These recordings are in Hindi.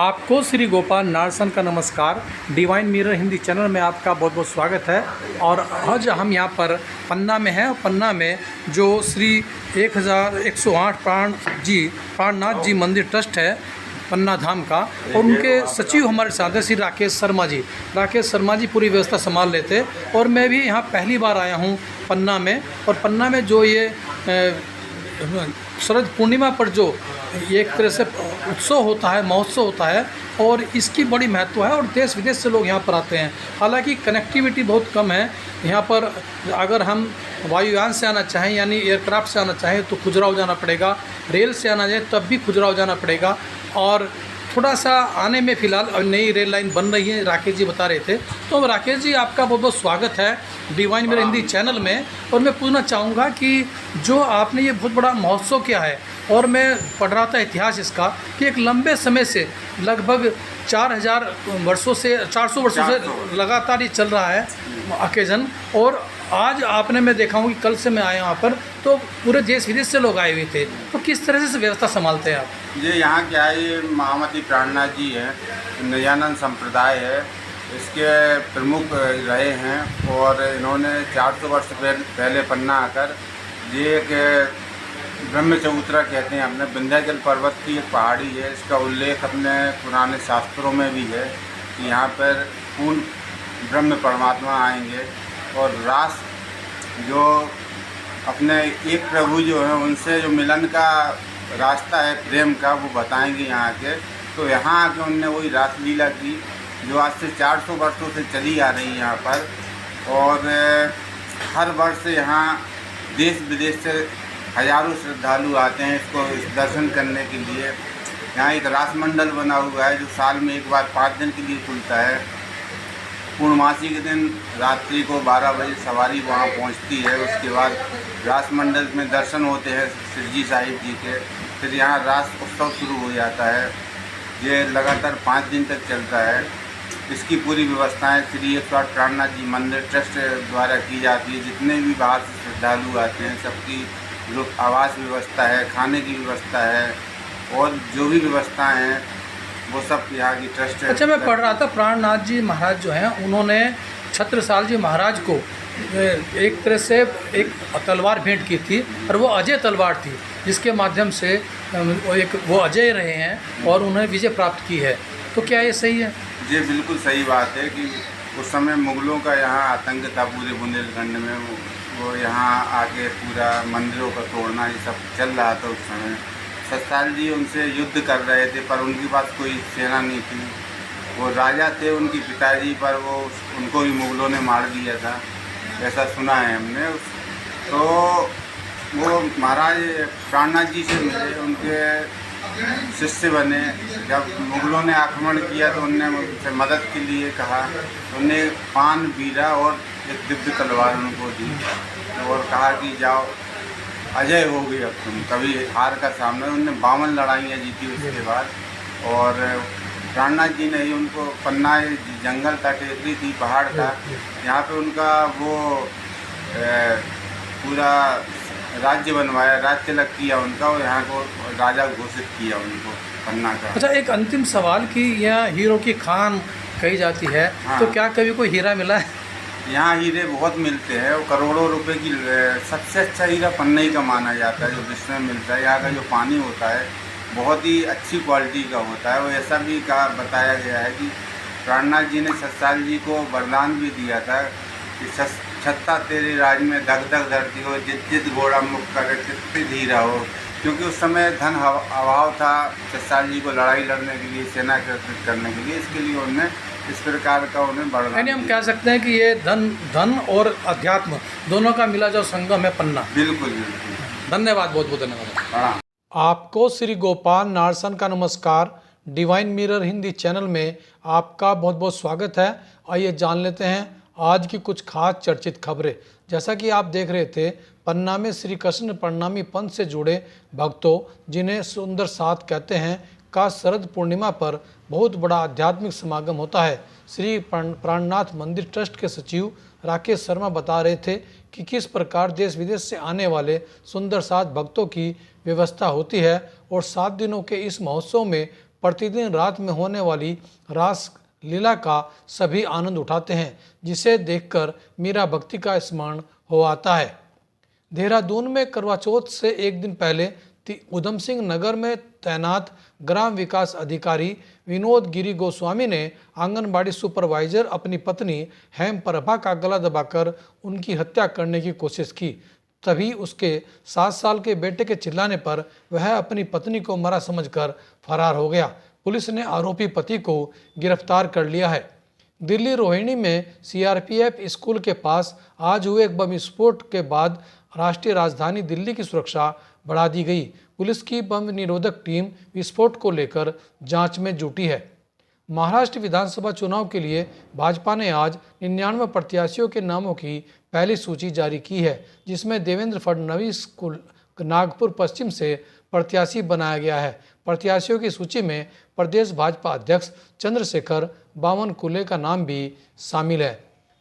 आपको श्री गोपाल नारसन का नमस्कार। डिवाइन मिरर हिंदी चैनल में आपका बहुत बहुत स्वागत है। और आज हम यहाँ पर पन्ना में हैं। पन्ना में जो श्री 1108 प्राणनाथ जी मंदिर ट्रस्ट है पन्ना धाम का, और उनके सचिव हमारे साथ हैं श्री राकेश शर्मा जी। राकेश शर्मा जी पूरी व्यवस्था संभाल लेते। और मैं भी यहाँ पहली बार आया हूँ पन्ना में। और पन्ना में जो ये शरद पूर्णिमा पर जो एक तरह से उत्सव होता है, महोत्सव होता है, और इसकी बड़ी महत्व है। और देश विदेश से लोग यहाँ पर आते हैं। हालांकि कनेक्टिविटी बहुत कम है यहाँ पर। अगर हम वायुयान से आना चाहें यानी एयरक्राफ्ट से आना चाहें तो खजुराहो जाना पड़ेगा। रेल से आना चाहे तब भी खजुराहो जाना पड़ेगा। और थोड़ा सा आने में फ़िलहाल नई रेल लाइन बन रही है, राकेश जी बता रहे थे। तो राकेश जी आपका बहुत बहुत स्वागत है डिवाइन मिरर हिंदी चैनल में। और मैं पूछना चाहूँगा कि जो आपने ये बहुत बड़ा महोत्सव किया है, और मैं पढ़ रहा था इतिहास इसका कि एक लंबे समय से लगभग 400 वर्षों से लगातार ये चल रहा है ओकेजन। और आज आपने, मैं देखा हूँ कि कल से मैं आया यहाँ पर तो पूरे देश विदेश से लोग आए हुए थे। तो किस तरह से व्यवस्था संभालते हैं आप? ये यहाँ क्या है, ये महामती प्राणनाथ जी हैं, निजानंद संप्रदाय है, इसके प्रमुख रहे हैं। और इन्होंने 400 वर्ष पहले पन्ना आकर ये एक ब्रह्मचबूतरा कहते हैं अपने विंध्याचल पर्वत की एक पहाड़ी है। इसका उल्लेख अपने पुराने शास्त्रों में भी है कि यहाँ पर पूर्ण ब्रह्म परमात्मा आएंगे और रास जो अपने एक प्रभु जो है उनसे जो मिलन का रास्ता है प्रेम का, वो बताएंगे यहाँ के। तो यहाँ आके उनने वही रासलीला की जो आज से 400 वर्षों से चली आ रही है यहाँ पर। और हर वर्ष यहाँ देश विदेश से हजारों श्रद्धालु आते हैं इसको दर्शन करने के लिए। यहाँ एक रासमंडल बना हुआ है जो साल में एक बार 5 दिन के लिए खुलता है। पूर्णमासी के दिन रात्रि को 12 बजे सवारी वहाँ पहुँचती है। उसके बाद रासमंडल में दर्शन होते हैं शिवजी साहिब जी के। फिर यहाँ रास उत्सव शुरू हो जाता है। ये लगातार 5 दिन तक चलता है। इसकी पूरी व्यवस्थाएं श्री 108 प्राणनाथ जी मंदिर ट्रस्ट द्वारा की जाती है। जितने भी बाहर से श्रद्धालु आते हैं सबकी आवास व्यवस्था है, खाने की व्यवस्था है और जो भी व्यवस्थाएं हैं वो सब यहाँ की ट्रस्ट। अच्छा, मैं पढ़ रहा था प्राणनाथ जी महाराज जो हैं उन्होंने छत्रसाल जी महाराज को एक तरह से एक तलवार भेंट की थी और वो अजय तलवार थी जिसके माध्यम से वो अजय रहे हैं और उन्हें विजय प्राप्त की है। तो क्या ये सही है? ये बिल्कुल सही बात है कि उस समय मुग़लों का यहाँ आतंक था पूरे बुंदेलखंड में। वो यहाँ आके पूरा मंदिरों का तोड़ना ये सब चल रहा था उस समय। सतसाल जी उनसे युद्ध कर रहे थे पर उनके पास कोई सेना नहीं थी। वो राजा थे उनके पिताजी, पर वो उनको भी मुग़लों ने मार दिया था, ऐसा सुना है हमने। तो वो महाराज प्राणनाथ जी से मिले, उनके शिष्य बने। जब मुग़लों ने आक्रमण किया तो उनने उनसे मदद के लिए कहा। उन्हें पान बीरा और एक दिव्य तलवार उनको दी और कहा कि जाओ अजय हो गई अब तुम, कभी हार का सामना। उनने 52 लड़ाइयाँ जीती उसके बाद। और प्राणनाथ जी ने ही उनको पन्ना जंगल था, टेकरी थी, पहाड़ था, यहाँ पे उनका वो पूरा राज्य बनवाया, राज तिलक किया उनका और यहाँ को राजा घोषित किया उनको पन्ना का। अच्छा, एक अंतिम सवाल कि यहाँ हीरो की खान कही जाती है। हाँ। तो क्या कभी कोई हीरा मिला है? यहाँ हीरे बहुत मिलते हैं। वो करोड़ों रुपए की सबसे अच्छा हीरा पन्ना ही का माना जाता है जो विश्व में मिलता है। यहाँ का जो पानी होता है बहुत ही अच्छी क्वालिटी का होता है। वो ऐसा भी कहा बताया गया है कि प्राणनाथ जी ने सतसाल जी को वरदान भी दिया था कि छत्ता तेरे राज में धक धक धरती हो, जित जित घोड़ा मुख करे चित्ती धीरा हो। क्योंकि उस समय धन अभाव था सतसाल जी को लड़ाई लड़ने के लिए, सेना एकत्रित करने के लिए। इसके लिए उन्होंने इस प्रकार का उन्हें वरदान। यानी हम कह सकते हैं कि ये धन और अध्यात्म दोनों का मिला जो संगम है पन्ना। बिल्कुल बिल्कुल। धन्यवाद, बहुत बहुत धन्यवाद। हाँ। आपको श्री गोपाल नारसन का नमस्कार। डिवाइन मिरर हिंदी चैनल में आपका बहुत बहुत स्वागत है। आइए जान लेते हैं आज की कुछ खास चर्चित खबरें। जैसा कि आप देख रहे थे, पन्ना में श्री कृष्ण प्रणामी पंथ से जुड़े भक्तों, जिन्हें सुंदर साथ कहते हैं, का शरद पूर्णिमा पर बहुत बड़ा आध्यात्मिक समागम होता है। श्री प्राणनाथ मंदिर ट्रस्ट के सचिव राकेश शर्मा बता रहे थे कि किस प्रकार देश विदेश से आने वाले सुंदर साथ भक्तों की व्यवस्था होती है और 7 दिनों के इस महोत्सव में प्रतिदिन रात में होने वाली रास लीला का सभी आनंद उठाते हैं, जिसे देखकर मीरा भक्ति का स्मरण हो आता है। देहरादून में करवा चौथ से एक दिन पहले उधम सिंह नगर में तैनात ग्राम विकास अधिकारी विनोद गिरी गोस्वामी ने आंगनबाड़ी सुपरवाइजर अपनी पत्नी हेमप्रभा का गला दबाकर उनकी हत्या करने की कोशिश की। तभी उसके 7 साल के बेटे के चिल्लाने पर वह अपनी पत्नी को मरा समझकर फरार हो गया। पुलिस ने आरोपी पति को गिरफ्तार कर लिया है। दिल्ली रोहिणी में सीआरपीएफ स्कूल के पास आज हुए एक बम विस्फोट के बाद राष्ट्रीय राजधानी दिल्ली की सुरक्षा बढ़ा दी गई। पुलिस की बम निरोधक टीम विस्फोट को लेकर जांच में जुटी है। महाराष्ट्र विधानसभा चुनाव के लिए भाजपा ने आज 99 प्रत्याशियों के नामों की पहली सूची जारी की है, जिसमें देवेंद्र फडणवीस को नागपुर पश्चिम से प्रत्याशी बनाया गया है। प्रत्याशियों की सूची में प्रदेश भाजपा अध्यक्ष चंद्रशेखर बावनकुले का नाम भी शामिल है।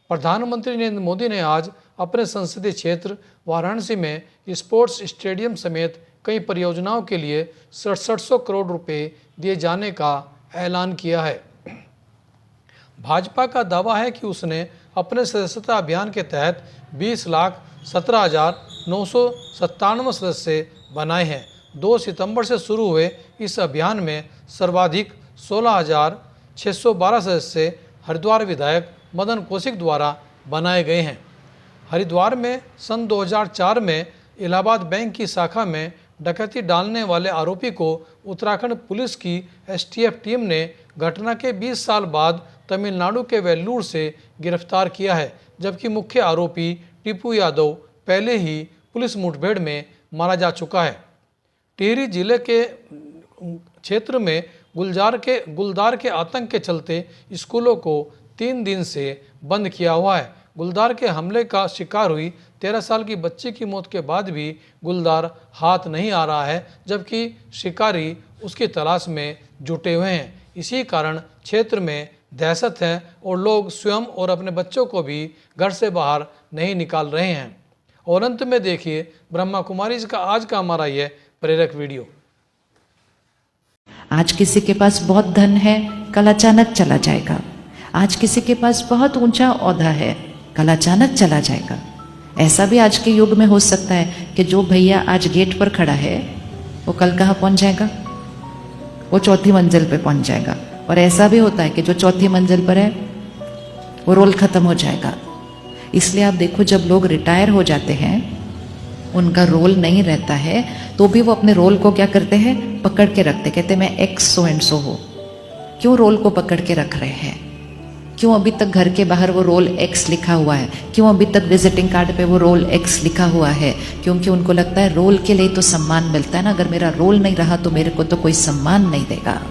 प्रधानमंत्री नरेंद्र मोदी ने आज अपने संसदीय क्षेत्र वाराणसी में स्पोर्ट्स स्टेडियम समेत कई परियोजनाओं के लिए 6700 करोड़ रुपए दिए जाने का ऐलान किया है। भाजपा का दावा है कि उसने अपने सदस्यता अभियान के तहत 20,17,997 सदस्य बनाए हैं। 2 सितंबर से शुरू हुए इस अभियान में सर्वाधिक 16,612 सदस्य हरिद्वार विधायक मदन कौशिक द्वारा बनाए गए हैं। हरिद्वार में सन 2004 में इलाहाबाद बैंक की शाखा में डकैती डालने वाले आरोपी को उत्तराखंड पुलिस की एसटीएफ टीम ने घटना के 20 साल बाद तमिलनाडु के वेल्लूर से गिरफ्तार किया है, जबकि मुख्य आरोपी टीपू यादव पहले ही पुलिस मुठभेड़ में मारा जा चुका है। टिहरी जिले के क्षेत्र में गुलदार के आतंक के चलते स्कूलों को 3 दिन से बंद किया हुआ है। गुलदार के हमले का शिकार हुई 13 साल की बच्ची की मौत के बाद भी गुलदार हाथ नहीं आ रहा है, जबकि शिकारी उसकी तलाश में जुटे हुए हैं। इसी कारण क्षेत्र में दहशत है और लोग स्वयं और अपने बच्चों को भी घर से बाहर नहीं निकाल रहे हैं। और अंत में देखिए ब्रह्मा कुमारी जी का आज का हमारा यह प्रेरक वीडियो। आज किसी के पास बहुत धन है, कल अचानक चला जाएगा। आज किसी के पास बहुत ऊंचा ओहदा है, कल अचानक चला जाएगा। ऐसा भी आज के युग में हो सकता है कि जो भैया आज गेट पर खड़ा है वो कल कहाँ पहुंच जाएगा, वो चौथी मंजिल पे पहुंच जाएगा। और ऐसा भी होता है कि जो चौथी मंजिल पर है वो रोल खत्म हो जाएगा। इसलिए आप देखो, जब लोग रिटायर हो जाते हैं, उनका रोल नहीं रहता है, तो भी वो अपने रोल को क्या करते हैं, पकड़ के रखते। कहते मैं एक्स सो एंड सो हो। क्यों रोल को पकड़ के रख रहे हैं? क्यों अभी तक घर के बाहर वो रोल एक्स लिखा हुआ है? क्यों अभी तक विजिटिंग कार्ड पे वो रोल एक्स लिखा हुआ है? क्योंकि उनको लगता है रोल के लिए तो सम्मान मिलता है ना, अगर मेरा रोल नहीं रहा तो मेरे को तो कोई सम्मान नहीं देगा।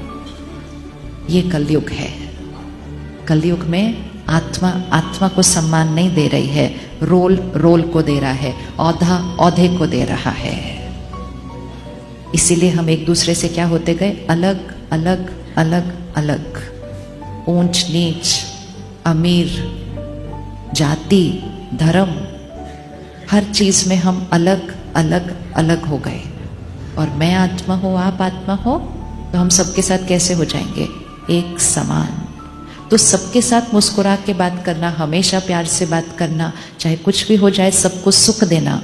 ये कलयुग है। कलयुग में आत्मा को सम्मान नहीं दे रही है, रोल को दे रहा है, औधा औधे को दे रहा है। इसीलिए हम एक दूसरे से क्या होते गए, अलग अलग अलग अलग, ऊंच नीच, अमीर, जाति, धर्म, हर चीज में हम अलग अलग अलग हो गए। और मैं आत्मा हो, आप आत्मा हो, तो हम सबके साथ कैसे हो जाएंगे, एक समान। तो सबके साथ मुस्कुरा के बात करना, हमेशा प्यार से बात करना, चाहे कुछ भी हो जाए सबको सुख देना,